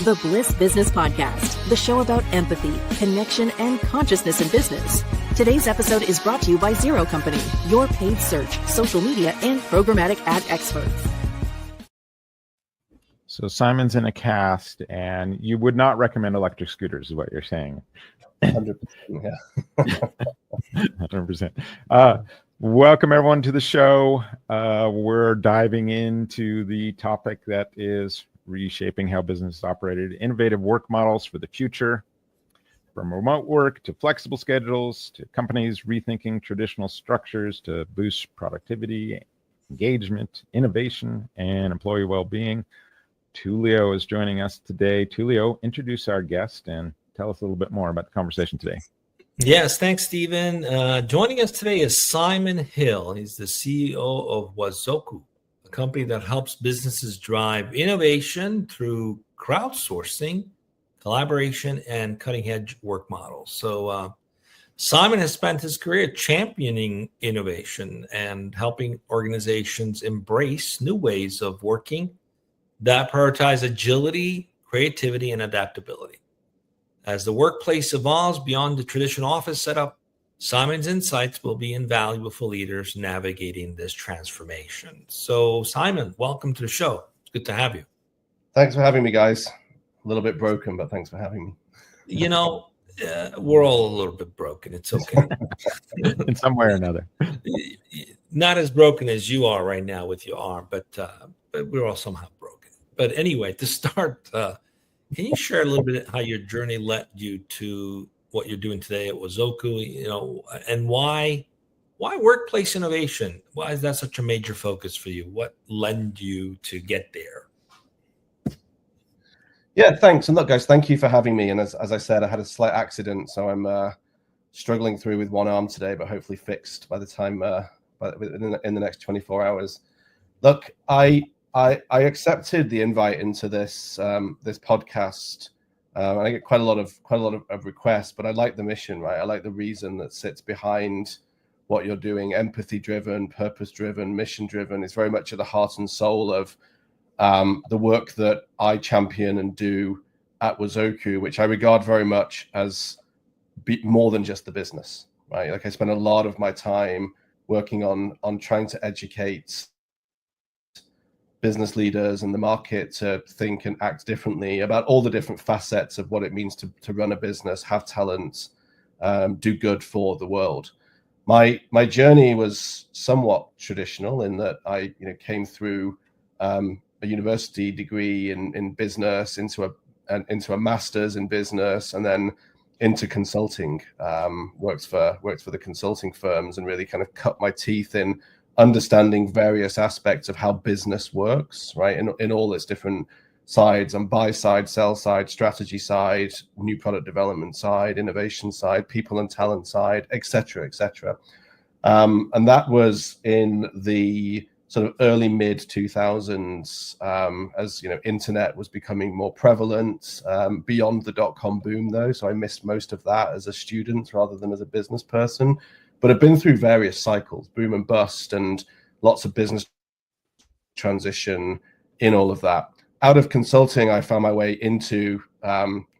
the Bliss Business Podcast, the show about empathy, connection, and consciousness in business. Today's episode is brought to you by Zero Company, your paid search, social media, and programmatic ad experts. So Simon's in a cast, and you would not recommend electric scooters, is what you're saying. 100%, yeah. 100%. Welcome, everyone, to the show. We're diving into the topic that is reshaping how business is operated, innovative work models for the future, from remote work to flexible schedules, to companies rethinking traditional structures to boost productivity, engagement, innovation, and employee well-being. Tulio is joining us today. Tulio, introduce our guest and tell us a little bit more about the conversation today. Yes, thanks, Stephen. Joining us today is Simon Hill. He's the CEO of Wazoku, a company that helps businesses drive innovation through crowdsourcing, collaboration, and cutting-edge work models. So Simon has spent his career championing innovation and helping organizations embrace new ways of working that prioritize agility, creativity, and adaptability. As the workplace evolves beyond the traditional office setup, Simon's insights will be invaluable for leaders navigating this transformation. So, Simon, welcome to the show. It's good to have you. Thanks for having me, guys. A little bit broken, but thanks for having me. You know, we're all a little bit broken. It's okay. In some way or another. Not as broken as you are right now with your arm, but we're all somehow broken. But anyway, to start, can you share a little bit how your journey led you to what you're doing today at Wazoku, you know, and why workplace innovation? Why is that such a major focus for you? What led you to get there? Yeah, thanks. And look, guys, thank you for having me. And as I said, I had a slight accident, so I'm struggling through with one arm today, but hopefully fixed by the time in the next 24 hours. Look, I accepted the invite into this podcast. And I get quite a lot of requests, but I like the mission, right? I like the reason that sits behind what you're doing. Empathy-driven, purpose-driven, mission-driven. It's very much at the heart and soul of the work that I champion and do at Wazoku, which I regard very much as more than just the business, right? Like I spend a lot of my time working on trying to educate business leaders and the market to think and act differently about all the different facets of what it means to run a business, have talent, do good for the world. My journey was somewhat traditional in that I came through a university degree in business into a master's in business and then into consulting. Worked for the consulting firms and really kind of cut my teeth in understanding various aspects of how business works, right? In all its different sides, on buy side, sell side, strategy side, new product development side, innovation side, people and talent side, et cetera, et cetera. And that was in the sort of early mid 2000s, as internet was becoming more prevalent, beyond the dot-com boom though. So I missed most of that as a student rather than as a business person. But I've been through various cycles, boom and bust, and lots of business transition in all of that. Out of consulting, I found my way into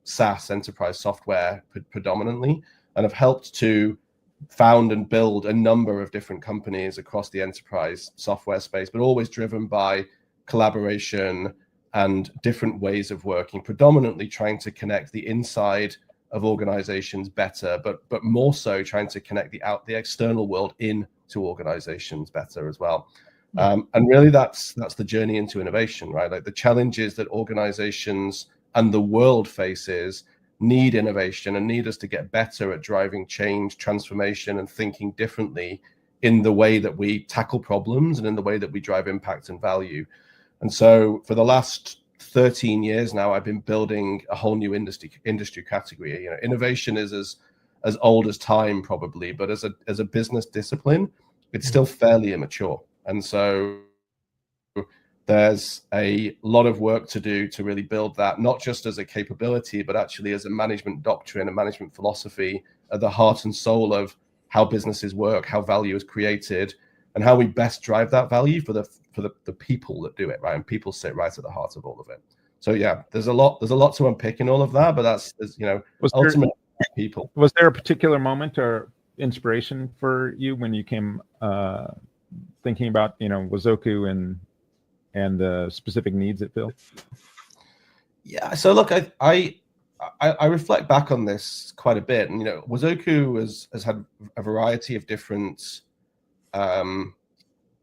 SaaS, enterprise software predominantly, and have helped to found and build a number of different companies across the enterprise software space, but always driven by collaboration and different ways of working, predominantly trying to connect the inside of organizations better, but more so trying to connect the external world into organizations better as well. And really that's the journey into innovation, right? Like the challenges that organizations and the world faces need innovation and need us to get better at driving change, transformation, and thinking differently in the way that we tackle problems and in the way that we drive impact and value. And so for the last 13 years now, I've been building a whole new industry category. Innovation is as old as time probably, but as a business discipline, it's still fairly immature. And so there's a lot of work to do to really build that, not just as a capability, but actually as a management doctrine, a management philosophy at the heart and soul of how businesses work, how value is created, and how we best drive that value for the people that do it, right? And people sit right at the heart of all of it. So yeah, there's a lot to unpick in all of that, but that's ultimately people. Was there a particular moment or inspiration for you when you came thinking about Wazoku and the specific needs it filled? Yeah, so look, I reflect back on this quite a bit, and Wazoku has had a variety of different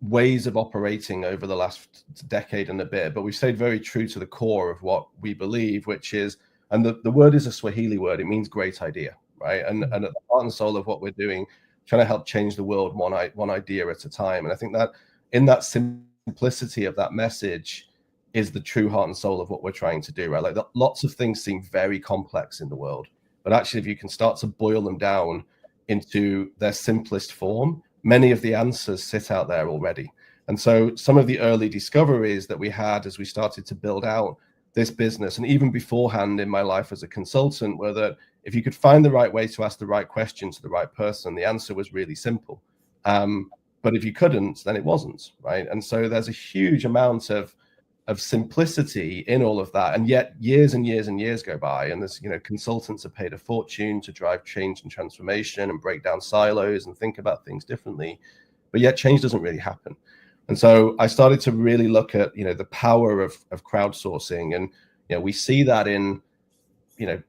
ways of operating over the last decade and a bit, but we've stayed very true to the core of what we believe, which is, and the word is a Swahili word, it means great idea, right? And at the heart and soul of what we're doing, trying to help change the world one idea at a time. And I think that in that simplicity of that message is the true heart and soul of what we're trying to do, right? Like lots of things seem very complex in the world, but actually if you can start to boil them down into their simplest form, many of the answers sit out there already. And so some of the early discoveries that we had as we started to build out this business, and even beforehand in my life as a consultant, were that if you could find the right way to ask the right question to the right person, the answer was really simple. But if you couldn't, then it wasn't, right? And so there's a huge amount of simplicity in all of that, and yet years and years and years go by, and there's consultants are paid a fortune to drive change and transformation and break down silos and think about things differently, but yet change doesn't really happen. And so I started to really look at the power of crowdsourcing, and we see that in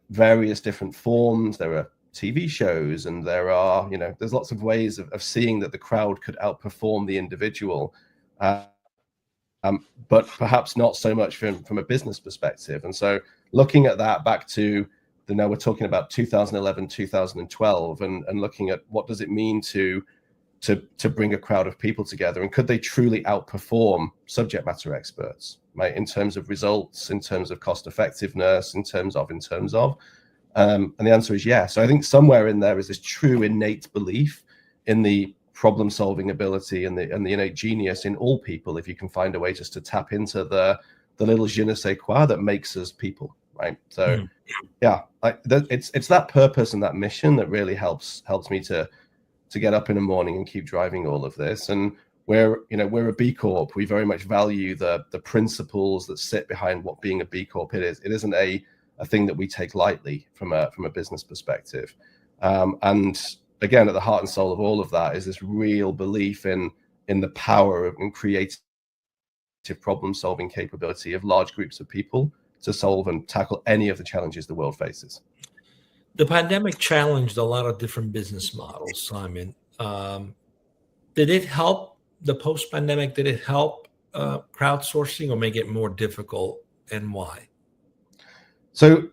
various different forms. There are TV shows, and there are there's lots of ways of seeing that the crowd could outperform the individual. But perhaps not so much from a business perspective. And so looking at that back to now we're talking about 2011, 2012, and looking at what does it mean to bring a crowd of people together, and could they truly outperform subject matter experts, right? In terms of results, in terms of cost effectiveness, in terms of, and the answer is yes. So I think somewhere in there is this true innate belief in the problem solving ability and the innate genius in all people, if you can find a way just to tap into the little je ne sais quoi that makes us people, right? So yeah, it's that purpose and that mission that really helps me to get up in the morning and keep driving all of this. And we're a B Corp. We very much value the principles that sit behind what being a B Corp is. It isn't a thing that we take lightly from a business perspective. And again, at the heart and soul of all of that is this real belief in the power and creative problem-solving capability of large groups of people to solve and tackle any of the challenges the world faces. The pandemic challenged a lot of different business models, Simon. Did it help the post-pandemic? Did it help crowdsourcing or make it more difficult, and why? So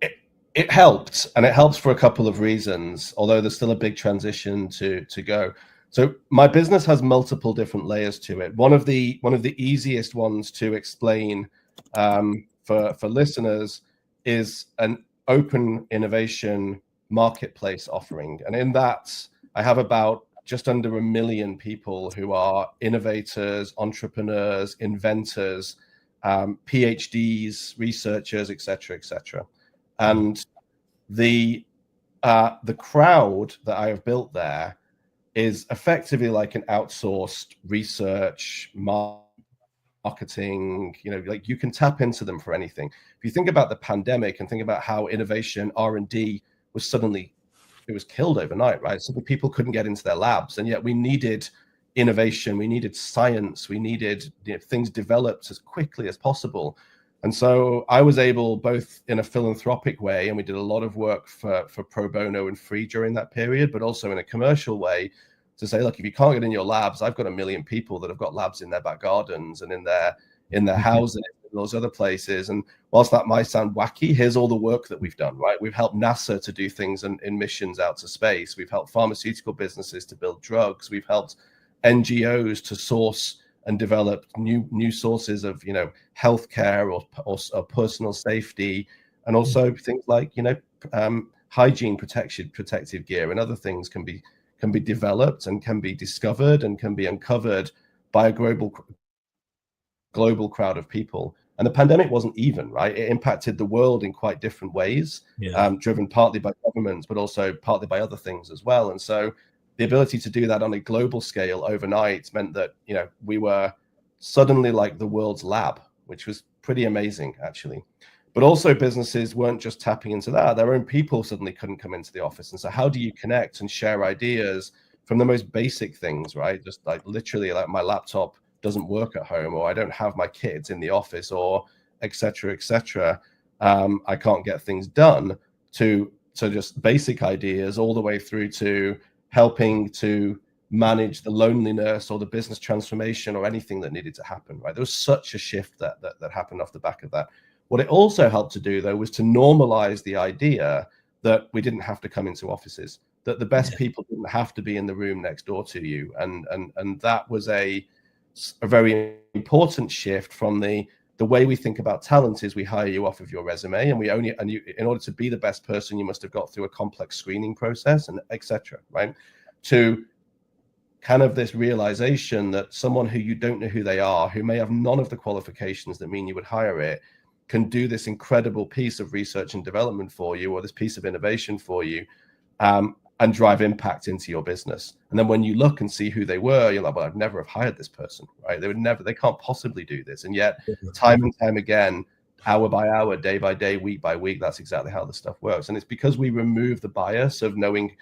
it helped, and it helps for a couple of reasons, although there's still a big transition to go. So my business has multiple different layers to it. One of the easiest ones to explain for listeners is an open innovation marketplace offering. And in that, I have about just under 1 million people who are innovators, entrepreneurs, inventors, PhDs, researchers, et cetera. And the crowd that I have built there is effectively like an outsourced research marketing, like you can tap into them for anything. If you think about the pandemic and think about how innovation R&D was killed overnight, right? So the people couldn't get into their labs, and yet we needed innovation, we needed science, we needed things developed as quickly as possible. And so I was able, both in a philanthropic way, and we did a lot of work for pro bono and free during that period, but also in a commercial way, to say, look, if you can't get in your labs, I've got 1 million people that have got labs in their back gardens and in their houses and those other places. And whilst that might sound wacky, here's all the work that we've done, right? We've helped NASA to do things in missions out to space. We've helped pharmaceutical businesses to build drugs. We've helped NGOs to source and develop new sources of healthcare or personal safety, and also things like hygiene protective gear and other things can be developed and can be discovered and can be uncovered by a global crowd of people. And the pandemic wasn't even, right? It impacted the world in quite different ways, driven partly by governments, but also partly by other things as well. And so the ability to do that on a global scale overnight meant that we were suddenly like the world's lab, which was pretty amazing, actually. But also businesses weren't just tapping into that. Their own people suddenly couldn't come into the office. And so how do you connect and share ideas from the most basic things, right? Just like literally like my laptop doesn't work at home, or I don't have my kids in the office, or et cetera, et cetera. I can't get things done, to just basic ideas all the way through to helping to manage the loneliness or the business transformation or anything that needed to happen, right? There was such a shift that happened off the back of that. What it also helped to do, though, was to normalize the idea that we didn't have to come into offices, that the best people didn't have to be in the room next door to you. And that was a very important shift from the way we think about talent is we hire you off of your resume, and in order to be the best person, you must have got through a complex screening process and etc. Right? To kind of this realization that someone who you don't know who they are, who may have none of the qualifications that mean you would hire it, can do this incredible piece of research and development for you, or this piece of innovation for you, and drive impact into your business. And then when you look and see who they were, you're like, well, I'd never have hired this person, right? They can't possibly do this. And yet time and time again, hour by hour, day by day, week by week, that's exactly how the stuff works. And it's because we remove the bias of knowing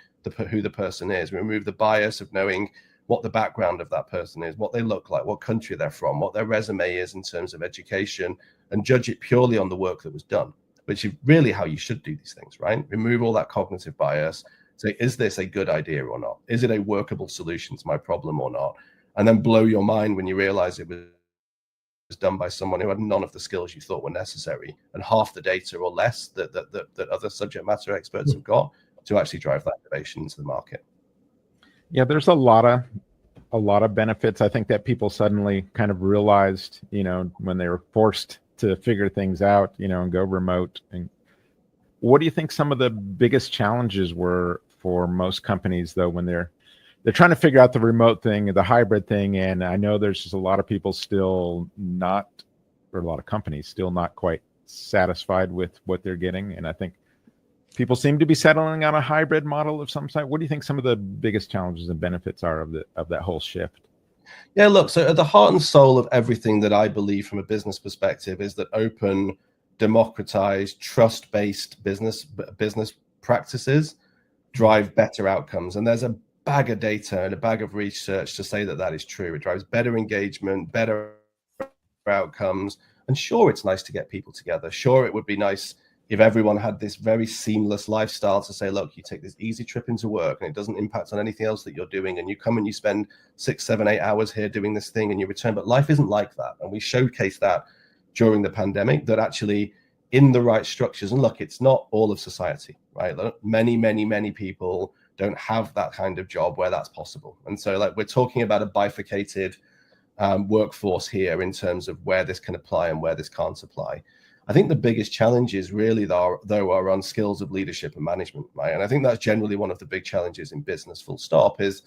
who the person is. We remove the bias of knowing what the background of that person is, what they look like, what country they're from, what their resume is in terms of education, and judge it purely on the work that was done, which is really how you should do these things, right? Remove all that cognitive bias. Say, is this a good idea or not? Is it a workable solution to my problem or not? And then blow your mind when you realize it was done by someone who had none of the skills you thought were necessary, and half the data or less that other subject matter experts have got to actually drive that innovation into the market. Yeah, there's a lot of benefits. I think that people suddenly kind of realized, when they were forced to figure things out, and go remote. And what do you think some of the biggest challenges were for most companies, though, when they're trying to figure out the remote thing, the hybrid thing? And I know there's just a lot of people still not, or a lot of companies still not quite satisfied with what they're getting. And I think people seem to be settling on a hybrid model of some sort. What do you think some of the biggest challenges and benefits are of that whole shift? Yeah, look, so at the heart and soul of everything that I believe from a business perspective is that open, democratized, trust-based business practices drive better outcomes. And there's a bag of data and a bag of research to say that is true. It drives better engagement, better outcomes. And sure, it's nice to get people together. Sure, it would be nice if everyone had this very seamless lifestyle to say, look, you take this easy trip into work and it doesn't impact on anything else that you're doing. And you come and you spend 6, 7, 8 hours here doing this thing and you return. But life isn't like that. And we showcased that during the pandemic, that actually in the right structures, and look, it's not all of society, right? Many people don't have that kind of job where that's possible. And so like we're talking about a bifurcated workforce here in terms of where this can apply and where this can't apply. I think the biggest challenges really though are on skills of leadership and management, right? And I think that's generally one of the big challenges in business, full stop, is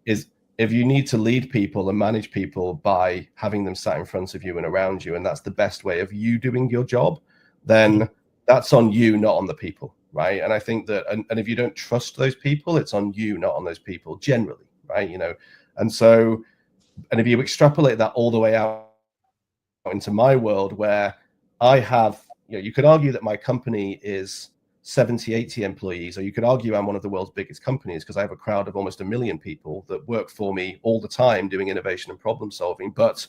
if you need to lead people and manage people by having them sat in front of you and around you, and that's the best way of you doing your job, then that's on you, not on the people, right? And I think that, and if you don't trust those people, it's on you, not on those people, generally, right? And so, and if you extrapolate that all the way out into my world where I have, you could argue that my company is 70, 80 employees, or you could argue I'm one of the world's biggest companies because I have a crowd of almost 1 million people that work for me all the time doing innovation and problem solving, but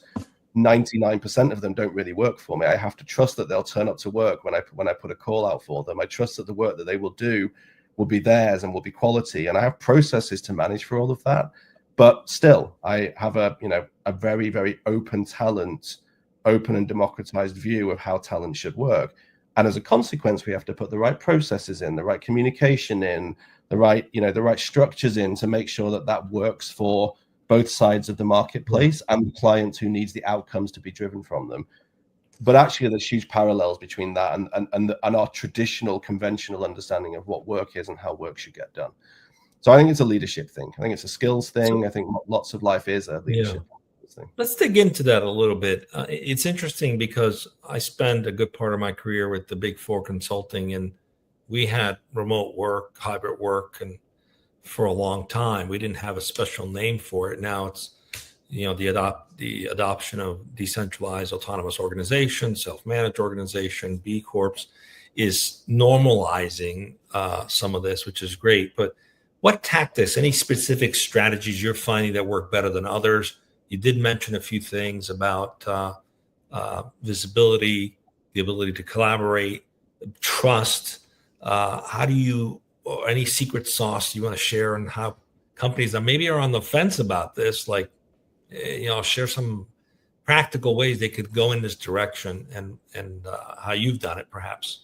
99% of them don't really work for me. I have to trust that they'll turn up to work when I put a call out for them. I trust that the work that they will do will be theirs and will be quality. And I have processes to manage for all of that. But still, I have a very, very open and democratized view of how talent should work. And as a consequence, we have to put the right processes in, the right communication in, the right structures in to make sure that works for both sides of the marketplace and the client who needs the outcomes to be driven from them. But actually, there's huge parallels between that and our traditional, conventional understanding of what work is and how work should get done. So I think it's a leadership thing. I think it's a skills thing. I think lots of life is a leadership thing. Let's dig into that a little bit. It's interesting because I spent a good part of my career with the Big Four consulting, and we had remote work, hybrid work, and for a long time we didn't have a special name for it. Now the adoption of decentralized autonomous organization, self-managed organization, B Corps is normalizing some of this, which is great. But what tactics, any specific strategies you're finding that work better than others? You did mention a few things about visibility, the ability to collaborate, trust. How do you, or any secret sauce you want to share on how companies that maybe are on the fence about this, like, share some practical ways they could go in this direction, and how you've done it, perhaps.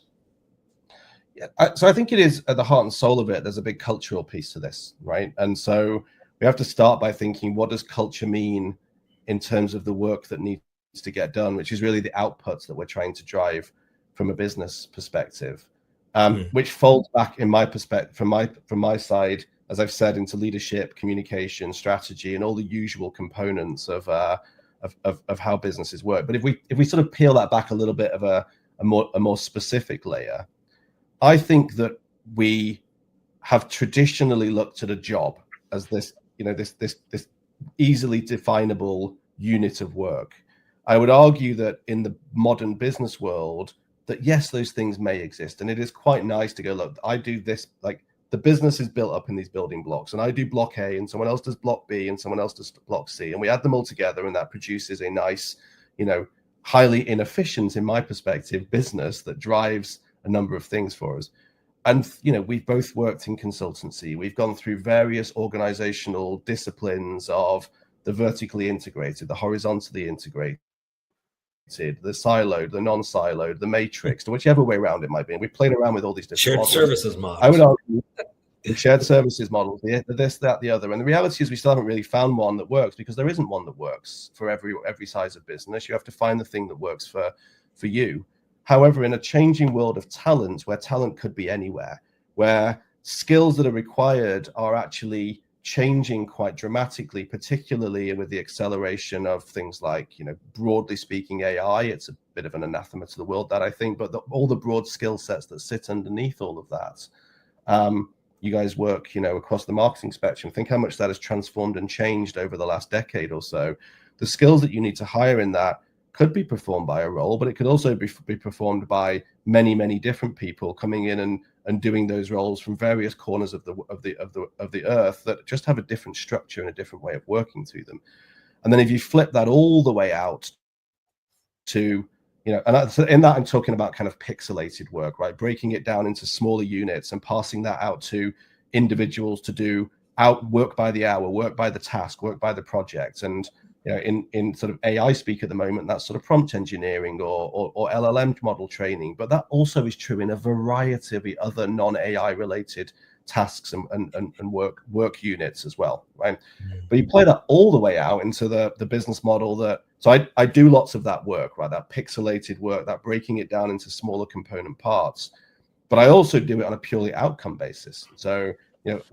Yeah, so I think it is at the heart and soul of it. There's a big cultural piece to this, right? And so we have to start by thinking, what does culture mean in terms of the work that needs to get done, which is really the outputs that we're trying to drive from a business perspective, which folds back in my perspective, from my side, as I've said, into leadership, communication, strategy, and all the usual components of how businesses work. But if we sort of peel that back a little bit of a more specific layer, I think that we have traditionally looked at a job as this easily definable unit of work. I would argue that in the modern business world, that yes, those things may exist, and it is quite nice to go, look, I do this, like the business is built up in these building blocks, and I do block A, and someone else does block B, and someone else does block C, and we add them all together, and that produces a nice, highly inefficient, in my perspective, business that drives a number of things for us. And we've both worked in consultancy. We've gone through various organizational disciplines of the vertically integrated, the horizontally integrated, the siloed, the non-siloed, the matrix, or whichever way around it might be. And we played around with all these different shared models. Services models. I would argue the shared services models, this, that, the other. And the reality is we still haven't really found one that works, because there isn't one that works for every size of business. You have to find the thing that works for you. However, in a changing world of talent, where talent could be anywhere, where skills that are required are actually changing quite dramatically, particularly with the acceleration of things like, broadly speaking, AI. It's a bit of an anathema to the world, that I think, but all the broad skill sets that sit underneath all of that. You guys work, across the marketing spectrum. Think how much that has transformed and changed over the last decade or so. The skills that you need to hire in that could be performed by a role, but it could also be performed by many, many different people coming in and doing those roles from various corners of the earth that just have a different structure and a different way of working to them. And then if you flip that all the way out to, in that I'm talking about kind of pixelated work, right? Breaking it down into smaller units and passing that out to individuals to do work by the hour, work by the task, work by the project. And in sort of AI speak at the moment, that's sort of prompt engineering or LLM model training, but that also is true in a variety of the other non-AI related tasks and work units as well, right? But you play that all the way out into the business model so I do lots of that work, right? That pixelated work, that breaking it down into smaller component parts, but I also do it on a purely outcome basis. So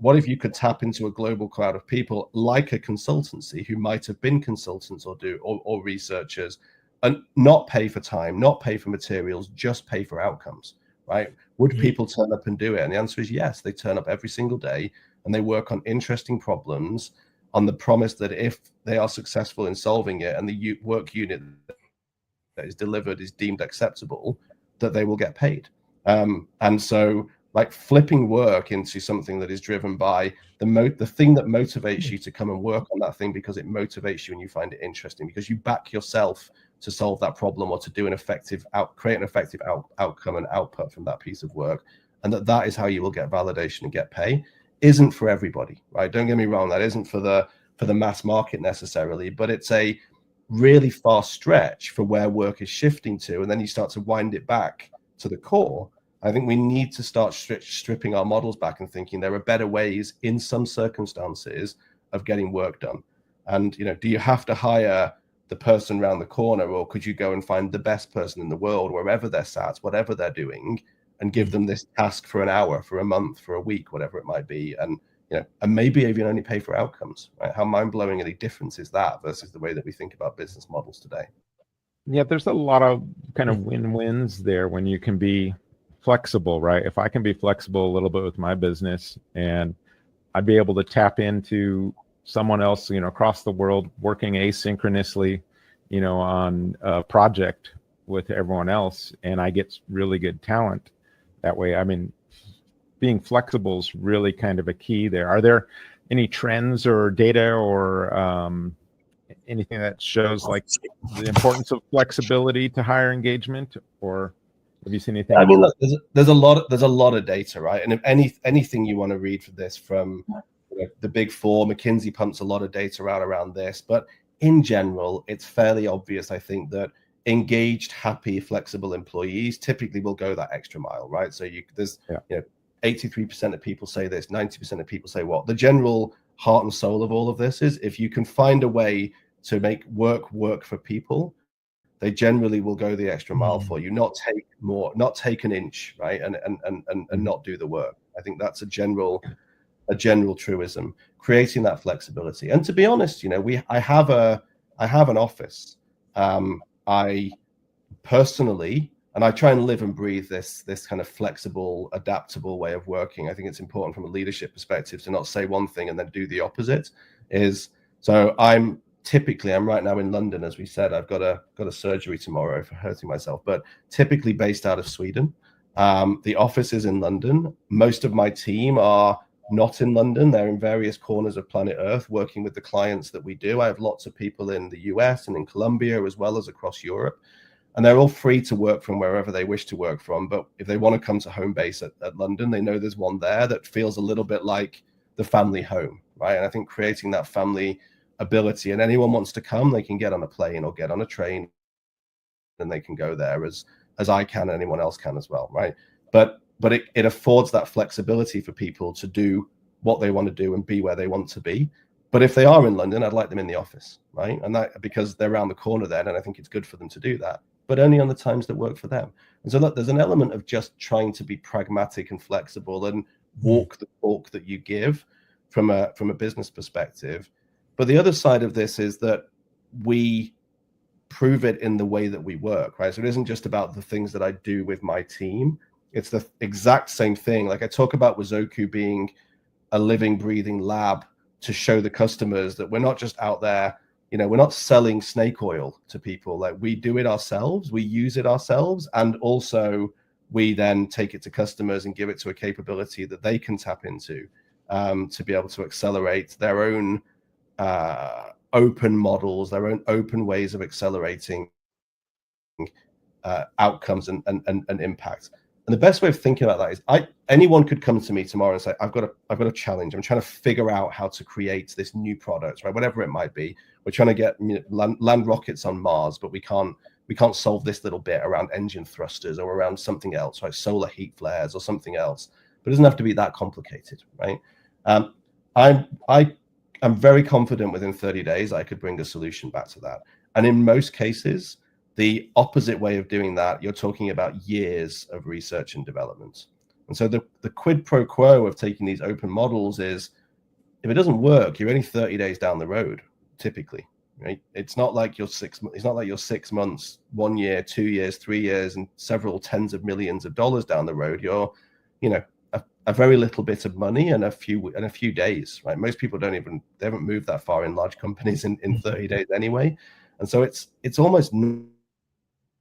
what if you could tap into a global crowd of people like a consultancy who might have been consultants or researchers, and not pay for time, not pay for materials, just pay for outcomes, right? Would people turn up and do it? And the answer is yes. They turn up every single day and they work on interesting problems on the promise that if they are successful in solving it and the work unit that is delivered is deemed acceptable, that they will get paid. And so, like, flipping work into something that is driven by the thing that motivates you to come and work on that thing because it motivates you and you find it interesting, because you back yourself to solve that problem or to do create an effective outcome and output from that piece of work, and that is how you will get validation and get pay, isn't for everybody, right? Don't get me wrong, that isn't for the mass market necessarily, but it's a really far stretch for where work is shifting to. And then you start to wind it back to the core. I think we need to start stripping our models back and thinking there are better ways in some circumstances of getting work done. And, do you have to hire the person around the corner, or could you go and find the best person in the world, wherever they're sat, whatever they're doing, and give them this task for an hour, for a month, for a week, whatever it might be? And, and maybe even only pay for outcomes, right? How mind-blowingly different is that versus the way that we think about business models today? Yeah, there's a lot of kind of win-wins there when you can be flexible, right? If I can be flexible a little bit with my business, and I'd be able to tap into someone else, across the world working asynchronously, on a project with everyone else, and I get really good talent that way. I mean, being flexible is really kind of a key there. Are there any trends or data or anything that shows like the importance of flexibility to higher engagement, or have you seen anything? I mean, look, there's a lot of data, right? And if anything you want to read for this from the Big Four, McKinsey pumps a lot of data out around this, but in general, it's fairly obvious, I think, that engaged, happy, flexible employees typically will go that extra mile, right? So there's 83% of people say this, 90% of people say what? The general heart and soul of all of this is if you can find a way to make work for people, they generally will go the extra mile for you, not take an inch, right? And not do the work. I think that's a general truism, creating that flexibility. And to be honest, I have an office. I personally, and I try and live and breathe this kind of flexible, adaptable way of working. I think it's important from a leadership perspective to not say one thing and then do the opposite. So I'm right now in London, as we said. I've got a surgery tomorrow for hurting myself, but typically based out of Sweden. The office is in London. Most of my team are not in London. They're in various corners of planet Earth working with the clients that we do. I have lots of people in the US and in Colombia, as well as across Europe. And they're all free to work from wherever they wish to work from. But if they want to come to home base at London, they know there's one there that feels a little bit like the family home, right? And I think creating that family ability, and anyone wants to come, they can get on a plane or get on a train and they can go there as I can, and anyone else can as well, right? But it affords that flexibility for people to do what they want to do and be where they want to be. But if they are in London, I'd like them in the office, right? And that because they're around the corner then, and I think it's good for them to do that, but only on the times that work for them. And so look, there's an element of just trying to be pragmatic and flexible and walk the talk that you give from a business perspective. But the other side of this is that we prove it in the way that we work, right? So it isn't just about the things that I do with my team. It's the exact same thing. Like I talk about Wazoku being a living, breathing lab to show the customers that we're not just out there, we're not selling snake oil to people. Like we do it ourselves, we use it ourselves, and also we then take it to customers and give it to a capability that they can tap into to be able to accelerate their own open models, their own open ways of accelerating outcomes and impact. And the best way of thinking about that is anyone could come to me tomorrow and say, I've got a challenge. I'm trying to figure out how to create this new product, right? Whatever it might be. We're trying to get land rockets on Mars, but we can't solve this little bit around engine thrusters or around something else, right? Solar heat flares or something else. But it doesn't have to be that complicated, right? I'm very confident within 30 days I could bring a solution back to that. And in most cases, the opposite way of doing that, you're talking about years of research and development. And so the quid pro quo of taking these open models is, if it doesn't work, you're only 30 days down the road, typically, right? It's not like you're 6 months, 1 year, 2 years, 3 years, and several tens of millions of dollars down the road. You're, a very little bit of money and a few days, right? Most people they haven't moved that far in large companies in 30 days anyway. And so it's almost no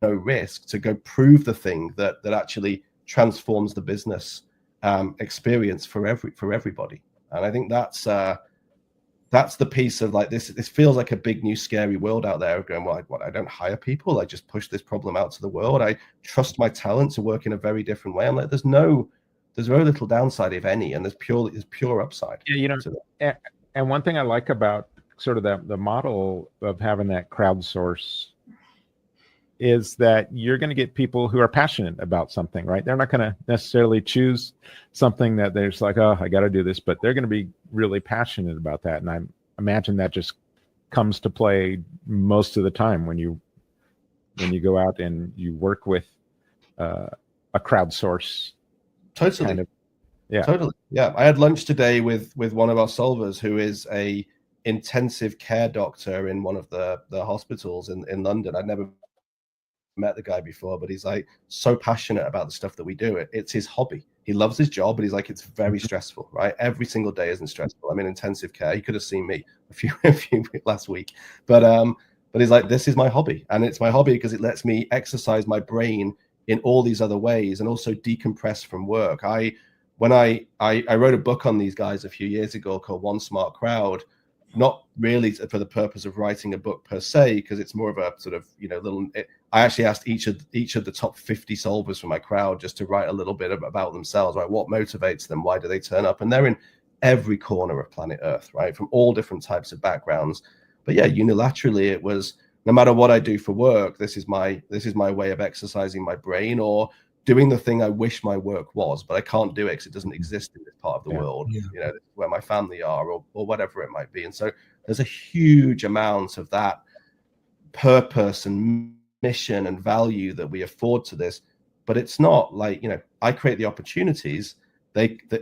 risk to go prove the thing that actually transforms the business experience for everybody. And I think that's the piece of like this feels like a big new scary world out there of going, well, I don't hire people, I just push this problem out to the world. I trust my talent to work in a very different way. I'm like, there's very little downside, if any, and there's pure upside. Yeah, and one thing I like about sort of the model of having that crowdsource is that you're going to get people who are passionate about something, right? They're not going to necessarily choose something that they're just like, oh, I got to do this, but they're going to be really passionate about that. And I imagine that just comes to play most of the time when you go out and you work with a crowdsource. Totally. Kind of, yeah. Totally. Yeah. I had lunch today with one of our solvers who is a intensive care doctor in one of the hospitals in London. I'd never met the guy before, but he's like so passionate about the stuff that we do. It's his hobby. He loves his job, but he's like, it's very stressful, right? Every single day isn't stressful. I'm in intensive care. He could have seen me a few last week, but he's like, this is my hobby, and it's my hobby because it lets me exercise my brain in all these other ways and also decompress from work. When I wrote a book on these guys a few years ago called One Smart Crowd, not really for the purpose of writing a book per se, because it's more of a sort of, I actually asked each of the top 50 solvers for my crowd just to write a little bit about themselves, right? What motivates them? Why do they turn up? And they're in every corner of planet Earth, right? From all different types of backgrounds. But yeah, unilaterally, it was, no matter what I do for work, this is my way of exercising my brain, or doing the thing I wish my work was, but I can't do it because it doesn't exist in this part of the world, where my family are, or whatever it might be. And so there's a huge amount of that purpose and mission and value that we afford to this. But it's not like, I create the opportunities.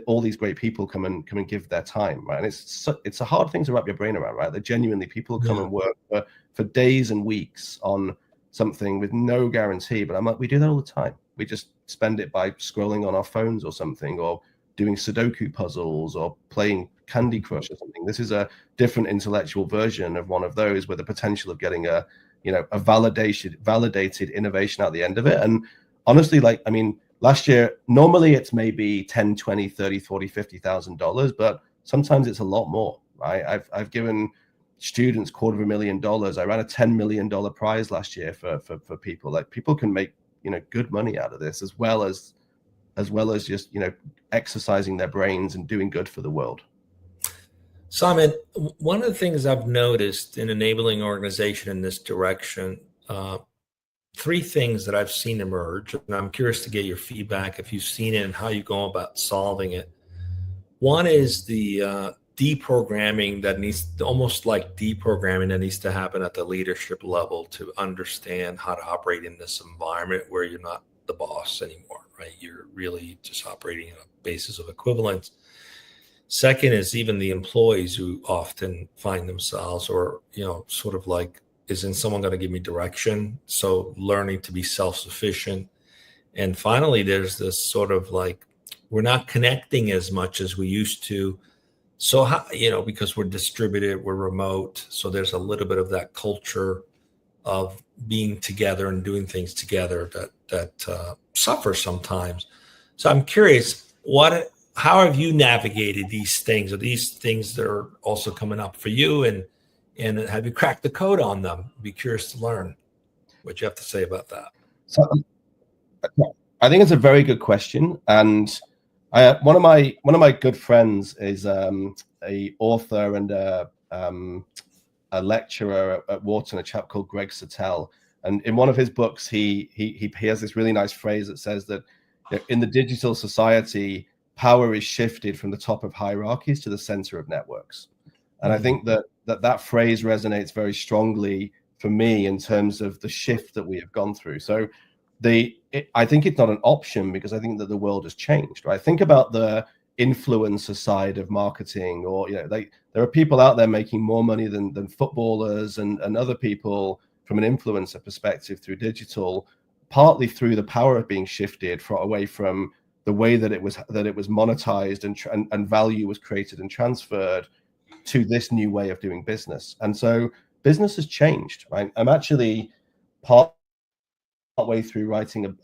All these great people come and give their time, right? And it's a hard thing to wrap your brain around, right? That genuinely people come and work for days and weeks on something with no guarantee. But I'm like, we do that all the time. We just spend it by scrolling on our phones or something, or doing Sudoku puzzles, or playing Candy Crush or something. This is a different intellectual version of one of those, with the potential of getting a validated innovation at the end of it. And honestly, last year, normally it's maybe 10, 20, 30, 40, $50,000, but sometimes it's a lot more, right? I've given students $250,000. I ran a $10 million prize last year for people. Like, people can make good money out of this, as well as just exercising their brains and doing good for the world. Simon, one of the things I've noticed in enabling organization in this direction, three things that I've seen emerge, and I'm curious to get your feedback if you've seen it and how you go about solving it. One is the deprogramming that needs to happen at the leadership level to understand how to operate in this environment where you're not the boss anymore, right? You're really just operating on a basis of equivalence. Second is even the employees who often find themselves, or, sort of like, isn't someone going to give me direction? So learning to be self-sufficient. And finally, there's this sort of like, we're not connecting as much as we used to. So how, because we're distributed, we're remote. So there's a little bit of that culture of being together and doing things together that suffers sometimes. So I'm curious, how have you navigated these things? Are these things that are also coming up for you, and have you cracked the code on them? Be curious to learn what you have to say about that. So I think it's a very good question, and one of my good friends is a author and a lecturer at Wharton, a chap called Greg Sattel. And in one of his books, he has this really nice phrase that says that in the digital society, power is shifted from the top of hierarchies to the center of networks. And I think that phrase resonates very strongly for me in terms of the shift that we have gone through. So I think it's not an option, because I think that the world has changed, right? Think about the influencer side of marketing, or there are people out there making more money than footballers and other people from an influencer perspective through digital, partly through the power of being shifted away from the way that it was monetized and value was created and transferred to this new way of doing business. And so business has changed, right? I'm actually partway through writing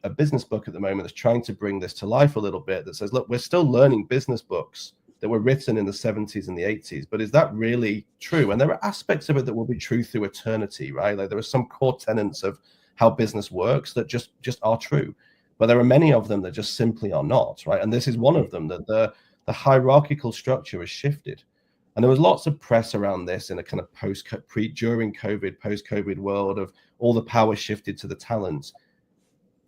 a business book at the moment that's trying to bring this to life a little bit, that says, look, we're still learning business books that were written in the 70s and the 80s, but is that really true? And there are aspects of it that will be true through eternity, right? Like, there are some core tenets of how business works that just are true, but there are many of them that just simply are not, right? And this is one of them, that the hierarchical structure has shifted. And there was lots of press around this in a kind of during COVID, post-COVID world, of all the power shifted to the talents.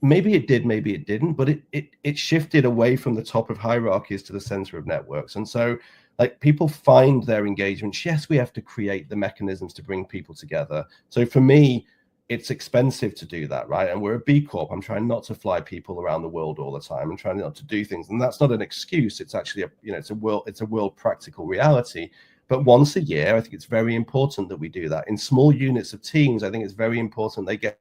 Maybe it did, maybe it didn't, but it shifted away from the top of hierarchies to the center of networks. And so, like, people find their engagement. Yes, we have to create the mechanisms to bring people together. So for me, it's expensive to do that, right? And we're a B Corp. I'm trying not to fly people around the world all the time. I'm trying not to do things, and that's not an excuse. It's actually it's a world practical reality. But once a year, I think it's very important that we do that in small units of teams. I think it's very important they get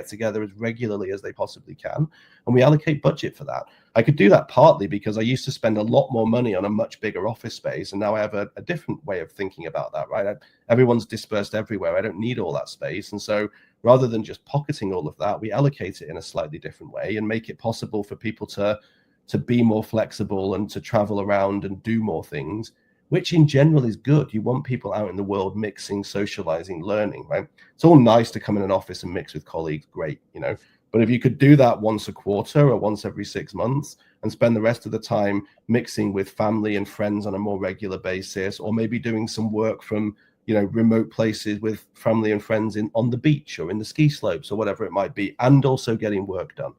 together as regularly as they possibly can, and we allocate budget for that. I could do that partly because I used to spend a lot more money on a much bigger office space, and now I have a different way of thinking about that, right? Everyone's dispersed everywhere. I don't need all that space, and so rather than just pocketing all of that, we allocate it in a slightly different way and make it possible for people to be more flexible and to travel around and do more things, which in general is good. You want people out in the world mixing, socializing, learning, right? It's all nice to come in an office and mix with colleagues, great, but if you could do that once a quarter or once every 6 months and spend the rest of the time mixing with family and friends on a more regular basis, or maybe doing some work from remote places with family and friends on the beach or in the ski slopes or whatever it might be, and also getting work done,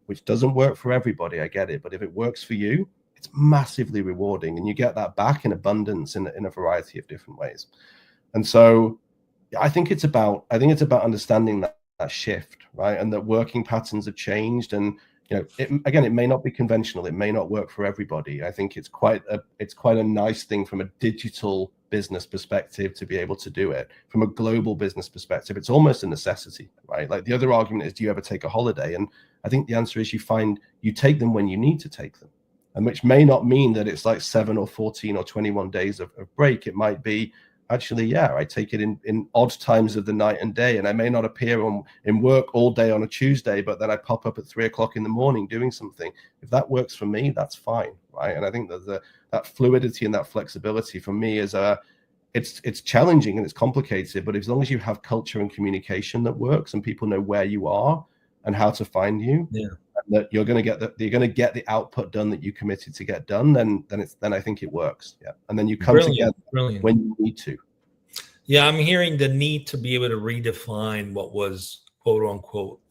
which doesn't work for everybody, I get it, but if it works for you, it's massively rewarding, and you get that back in abundance in a variety of different ways. And so I think it's about understanding that shift, right? And that working patterns have changed, and it may not be conventional, it may not work for everybody. I think it's quite a nice thing from a digital business perspective to be able to do it. From a global business perspective, it's almost a necessity, right? Like the other argument is, do you ever take a holiday? And I think the answer is you take them when you need to take them, and which may not mean that it's like 7 or 14 or 21 days of break. It might be, actually, I take it in odd times of the night and day, and I may not appear in work all day on a Tuesday, but then I pop up at 3 o'clock in the morning doing something. If that works for me, that's fine, right? And I think that that fluidity and that flexibility for me is it's challenging and it's complicated, but as long as you have culture and communication that works and people know where you are and how to find you, that you're going to get the output done that you committed to get done, then I think it works. Yeah. And then you come together when you need to. Yeah, I'm hearing the need to be able to redefine what was quote unquote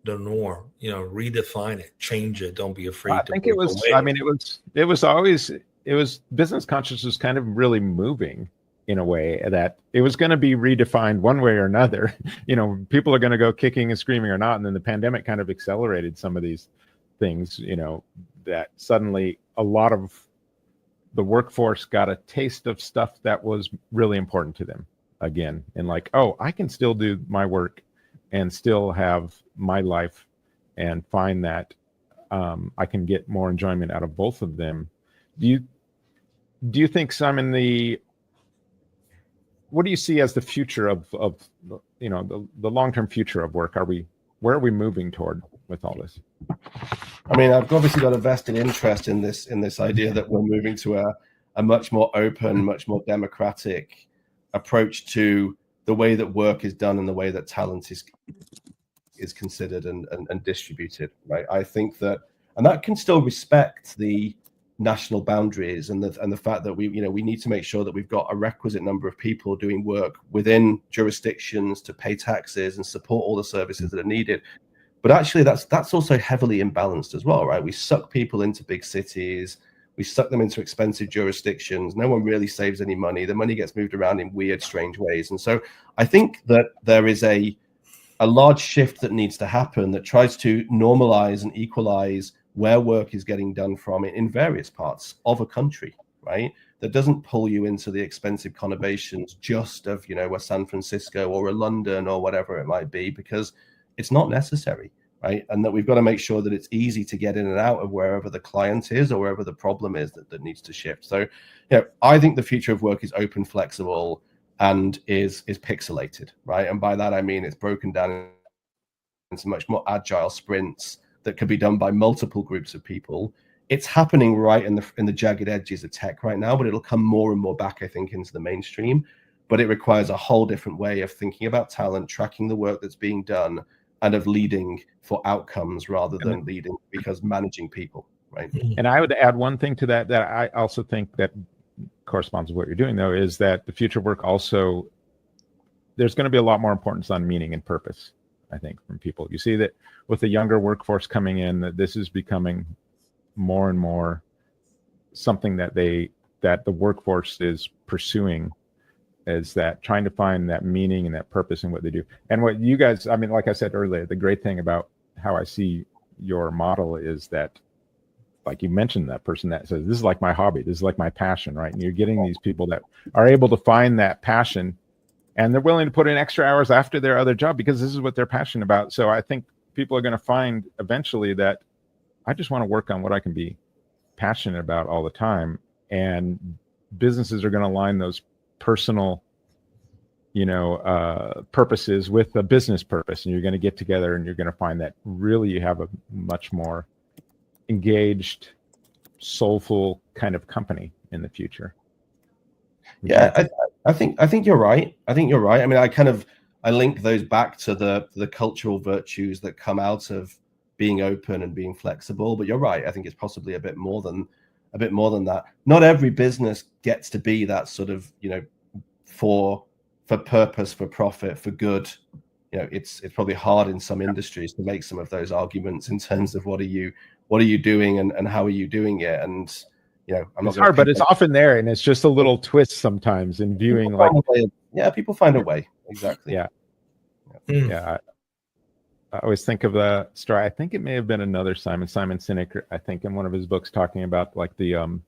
the norm. Redefine it, change it. Don't be afraid. I think it was. Away. I mean, it was business consciousness kind of really moving in a way that it was going to be redefined one way or another. People are going to go kicking and screaming or not. And then the pandemic kind of accelerated some of these things, that suddenly a lot of the workforce got a taste of stuff that was really important to them again. And like, oh, I can still do my work and still have my life and find that I can get more enjoyment out of both of them. Do you think, Simon, what do you see as the future of the long-term future of work? Where are we moving toward with all this? I mean, I've obviously got a vested interest in this idea that we're moving to a much more open, much more democratic approach to the way that work is done and the way that talent is considered and distributed, right? I think that can still respect the national boundaries and the fact that we need to make sure that we've got a requisite number of people doing work within jurisdictions to pay taxes and support all the services that are needed. But actually that's also heavily imbalanced as well, right? We suck people into big cities, we suck them into expensive jurisdictions. No one really saves any money. The money gets moved around in weird, strange ways. And so I think that there is a large shift that needs to happen that tries to normalize and equalize where work is getting done from in various parts of a country, right? That doesn't pull you into the expensive conurbations just of, a San Francisco or a London or whatever it might be, because it's not necessary, right? And that we've got to make sure that it's easy to get in and out of wherever the client is or wherever the problem is that needs to shift. So, I think the future of work is open, flexible, and is pixelated, right? And by that, I mean, it's broken down into much more agile sprints that could be done by multiple groups of people. It's happening right in the jagged edges of tech right now, but it'll come more and more back, I think, into the mainstream. But it requires a whole different way of thinking about talent, tracking the work that's being done, and of leading for outcomes rather than leading because managing people, right? And I would add one thing to that I also think that corresponds with what you're doing, though, is that the future of work also, there's going to be a lot more importance on meaning and purpose, I think, from people. You see that with the younger workforce coming in, that this is becoming more and more something that the workforce is pursuing, is that trying to find that meaning and that purpose in what they do. And what you guys, I mean, like I said earlier, the great thing about how I see your model is that, like you mentioned, that person that says, this is like my hobby, this is like my passion, right? And you're getting these people that are able to find that passion and they're willing to put in extra hours after their other job because this is what they're passionate about. So I think people are going to find eventually that I just want to work on what I can be passionate about all the time. And businesses are going to align those personal, purposes with a business purpose. And you're going to get together and you're going to find that really you have a much more engaged, soulful kind of company in the future. Yeah, I think you're right. I mean, I link those back to the cultural virtues that come out of being open and being flexible. But you're right. I think it's possibly a bit more than that. Not every business gets to be that sort of, for purpose, for profit, for good. It's probably hard in some industries to make some of those arguments in terms of what are you doing and how are you doing it. And I'm not it's hard, but it's often there, and it's just a little twist sometimes in viewing people find a way. Exactly. Yeah. I always think of the story. I think it may have been another Simon Sinek, I think in one of his books, talking about like the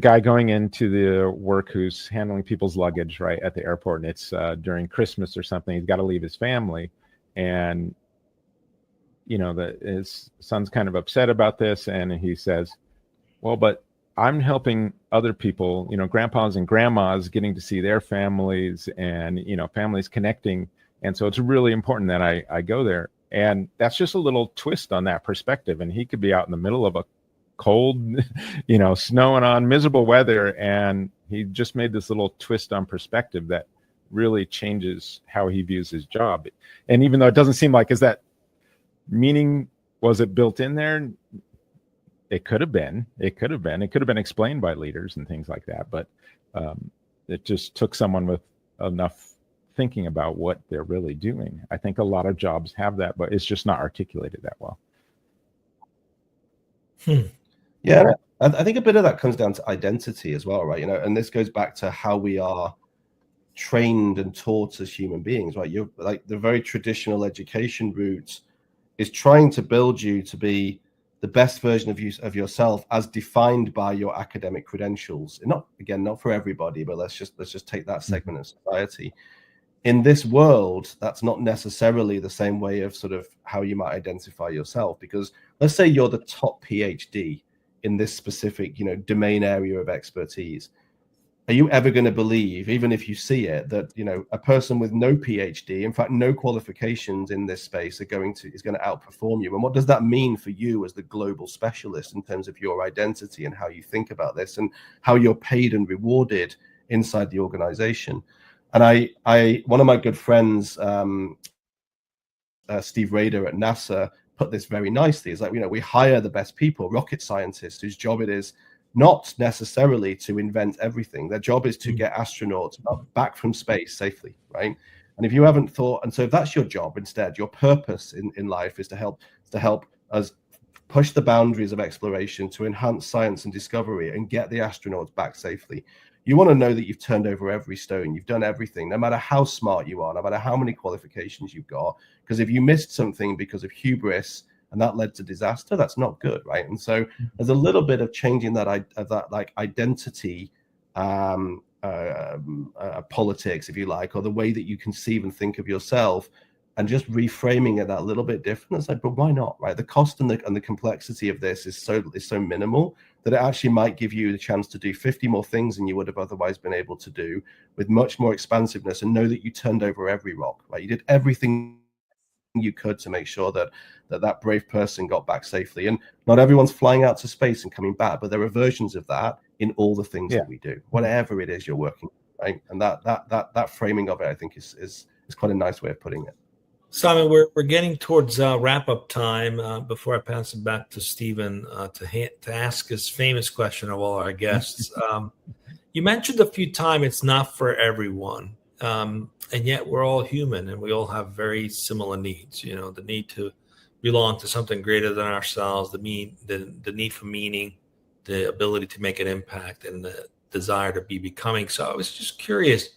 guy going into the work who's handling people's luggage right at the airport, and it's during Christmas or something. He's got to leave his family, and his son's kind of upset about this, and he says, well, but I'm helping other people, grandpas and grandmas getting to see their families and, families connecting. And so it's really important that I go there. And that's just a little twist on that perspective. And he could be out in the middle of a cold, snowing on miserable weather. And he just made this little twist on perspective that really changes how he views his job. And even though it doesn't seem like, is that meaning, was it built in there? It could have been explained by leaders and things like that, but it just took someone with enough thinking about what they're really doing. I think a lot of jobs have that, but it's just not articulated that well. Yeah, I think a bit of that comes down to identity as well, right? And this goes back to how we are trained and taught as human beings, right? You're like the very traditional education route is trying to build you to be the best version of yourself as defined by your academic credentials. And not for everybody, but let's just take that segment of society. In this world, that's not necessarily the same way of sort of how you might identify yourself, because let's say you're the top PhD in this specific, domain area of expertise. Are you ever going to believe, even if you see it, that a person with no PhD, in fact no qualifications in this space, is going to outperform you? And what does that mean for you as the global specialist in terms of your identity and how you think about this and how you're paid and rewarded inside the organization? And I one of my good friends, Steve Rader at NASA, put this very nicely. It's like, we hire the best people, rocket scientists, whose job it is not necessarily to invent everything. Their job is to get astronauts back from space safely, right? And if you haven't thought, and so if that's your job instead, your purpose in life is to help us push the boundaries of exploration, to enhance science and discovery and get the astronauts back safely. You want to know that you've turned over every stone, you've done everything, no matter how smart you are, no matter how many qualifications you've got, because if you missed something because of hubris and that led to disaster, that's not good, right? And so there's a little bit of changing that like identity politics, if you like, or the way that you conceive and think of yourself, and just reframing it that little bit different. It's like, but why not, right? The cost and the complexity of this is so minimal that it actually might give you the chance to do 50 more things than you would have otherwise been able to do, with much more expansiveness, and know that you turned over every rock, right? You did everything you could to make sure that brave person got back safely. And not everyone's flying out to space and coming back, but there are versions of that in all the things that we do, whatever it is you're working, right? And that framing of it, I think, is quite a nice way of putting it. Simon, we're getting towards wrap-up time. Before I pass it back to Stephen to ask his famous question of all our guests, you mentioned a few times it's not for everyone, and yet we're all human and we all have very similar needs. The need to belong to something greater than ourselves, the need for meaning, the ability to make an impact, and the desire to be becoming. So I was just curious,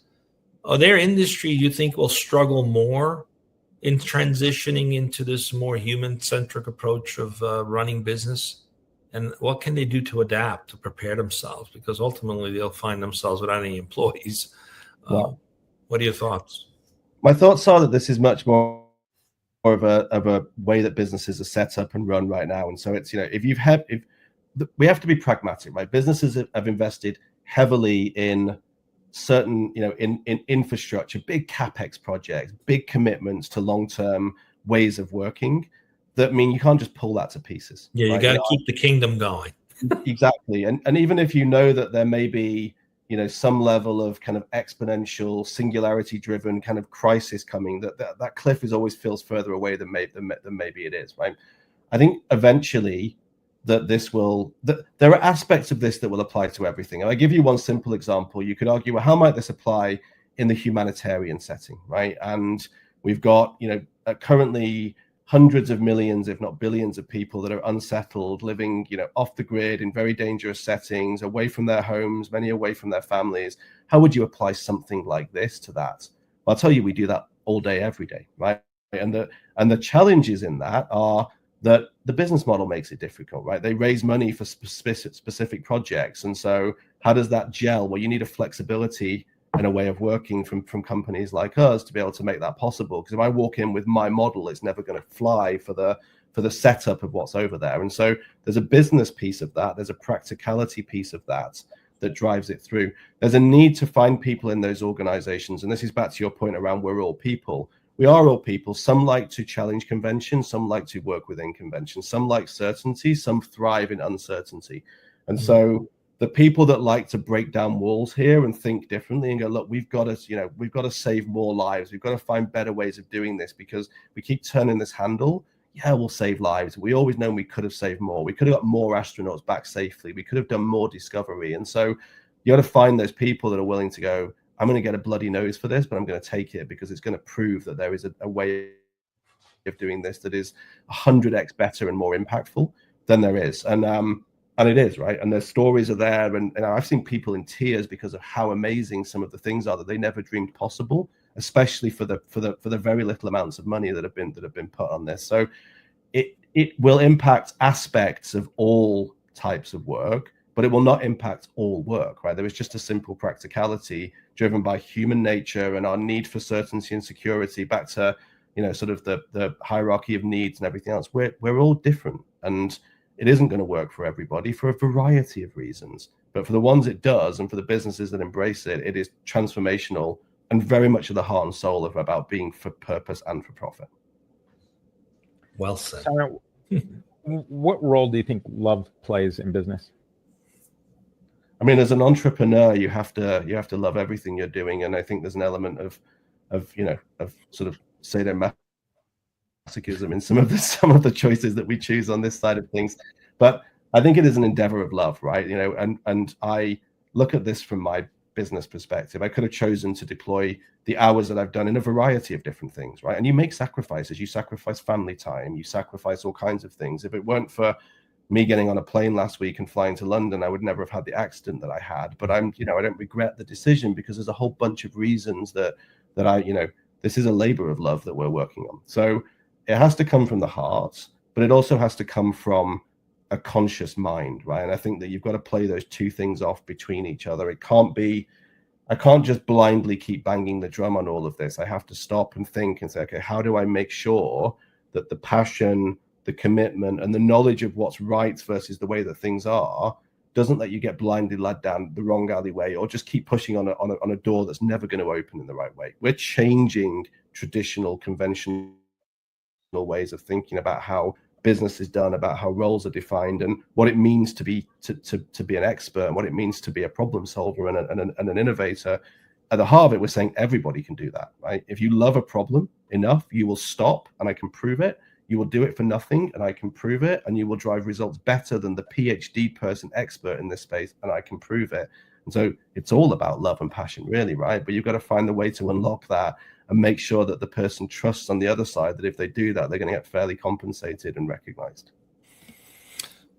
are there industries you think will struggle more in transitioning into this more human-centric approach of running business? And what can they do to adapt, to prepare themselves? Because ultimately they'll find themselves without any employees. What are your thoughts? My thoughts are that this is much more of a way that businesses are set up and run right now. And so it's, if we have to be pragmatic, right? Businesses have invested heavily in certain, in infrastructure, big capex projects, big commitments to long-term ways of working that mean you can't just pull that to pieces. Yeah, you right? got to keep the kingdom going. Exactly. And even if you know that there may be, some level of kind of exponential singularity driven kind of crisis coming, that cliff is always feels further away than maybe it is, right? I think eventually there are aspects of this that will apply to everything. And I give you one simple example. You could argue, well, how might this apply in the humanitarian setting, right? And we've got, currently hundreds of millions, if not billions, of people that are unsettled, living, off the grid in very dangerous settings, away from their homes, many away from their families. How would you apply something like this to that? Well, I'll tell you, we do that all day, every day, right? And the challenges in that are that the business model makes it difficult, right? They raise money for specific projects. And so how does that gel? Well, you need a flexibility and a way of working from companies like us to be able to make that possible. Because if I walk in with my model, it's never going to fly for the setup of what's over there. And so there's a business piece of that. There's a practicality piece of that drives it through. There's a need to find people in those organizations. And this is back to your point around we're all people. We are all people. Some like to challenge convention. Some like to work within convention. Some like certainty. Some thrive in uncertainty. And so the people that like to break down walls here and think differently and go, look, we've got to save more lives. We've got to find better ways of doing this because we keep turning this handle. Yeah, we'll save lives. We always know we could have saved more. We could have got more astronauts back safely. We could have done more discovery. And so you got to find those people that are willing to go, I'm going to get a bloody nose for this, but I'm going to take it because it's going to prove that there is a way of doing this that is 100x better and more impactful than there is. And it is, right? And the stories are there. And I've seen people in tears because of how amazing some of the things are that they never dreamed possible, especially for the very little amounts of money that have been put on this. So it will impact aspects of all types of work, but it will not impact all work, right? There is just a simple practicality driven by human nature and our need for certainty and security, back to, sort of the hierarchy of needs and everything else. We're all different, and it isn't going to work for everybody for a variety of reasons. But for the ones it does, and for the businesses that embrace it, it is transformational and very much at the heart and soul of about being for purpose and for profit. Well said. Sarah, what role do you think love plays in business? I mean, as an entrepreneur, you have to love everything you're doing, and I think there's an element of sort of sadomasochism in some of the choices that we choose on this side of things. But I think it is an endeavor of love, right? And I look at this from my business perspective. I could have chosen to deploy the hours that I've done in a variety of different things, right? And you make sacrifices. You sacrifice family time. You sacrifice all kinds of things. If it weren't for me getting on a plane last week and flying to London, I would never have had the accident that I had. But I don't regret the decision because there's a whole bunch of reasons that this is a labor of love that we're working on. So it has to come from the heart, but it also has to come from a conscious mind, right? And I think that you've got to play those two things off between each other. I can't just blindly keep banging the drum on all of this. I have to stop and think and say, okay, how do I make sure that the passion, the commitment, and the knowledge of what's right versus the way that things are doesn't let you get blindly led down the wrong alleyway, or just keep pushing on a door that's never going to open in the right way. We're changing traditional, conventional ways of thinking about how business is done, about how roles are defined, and what it means to be an expert, and what it means to be a problem solver and an innovator. At the heart of it, we're saying everybody can do that, right? If you love a problem enough, you will stop, and I can prove it. You will do it for nothing, and I can prove it, and you will drive results better than the PhD person expert in this space, and I can prove it. And so it's all about love and passion, really, right? But you've got to find the way to unlock that and make sure that the person trusts on the other side that if they do that, they're going to get fairly compensated and recognized.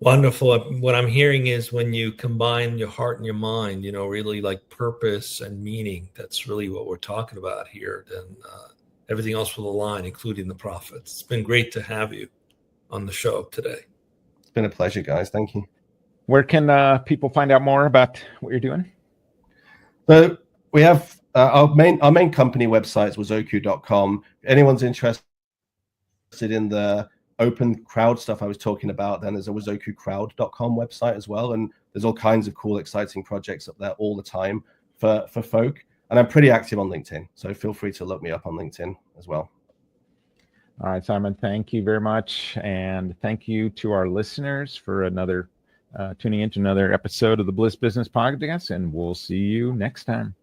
Wonderful. What I'm hearing is when you combine your heart and your mind, really like purpose and meaning, that's really what we're talking about here. Then everything else will align, including the profits. It's been great to have you on the show today. It's been a pleasure, guys. Thank you. Where can people find out more about what you're doing? So we have our main company website is wazoku.com. If anyone's interested in the open crowd stuff I was talking about, then there's a wazokukcrowd.com website as well, and there's all kinds of cool, exciting projects up there all the time for folk. And I'm pretty active on LinkedIn, so feel free to look me up on LinkedIn as well. All right, Simon, thank you very much. And thank you to our listeners for tuning into another episode of the Bliss Business Podcast, and we'll see you next time.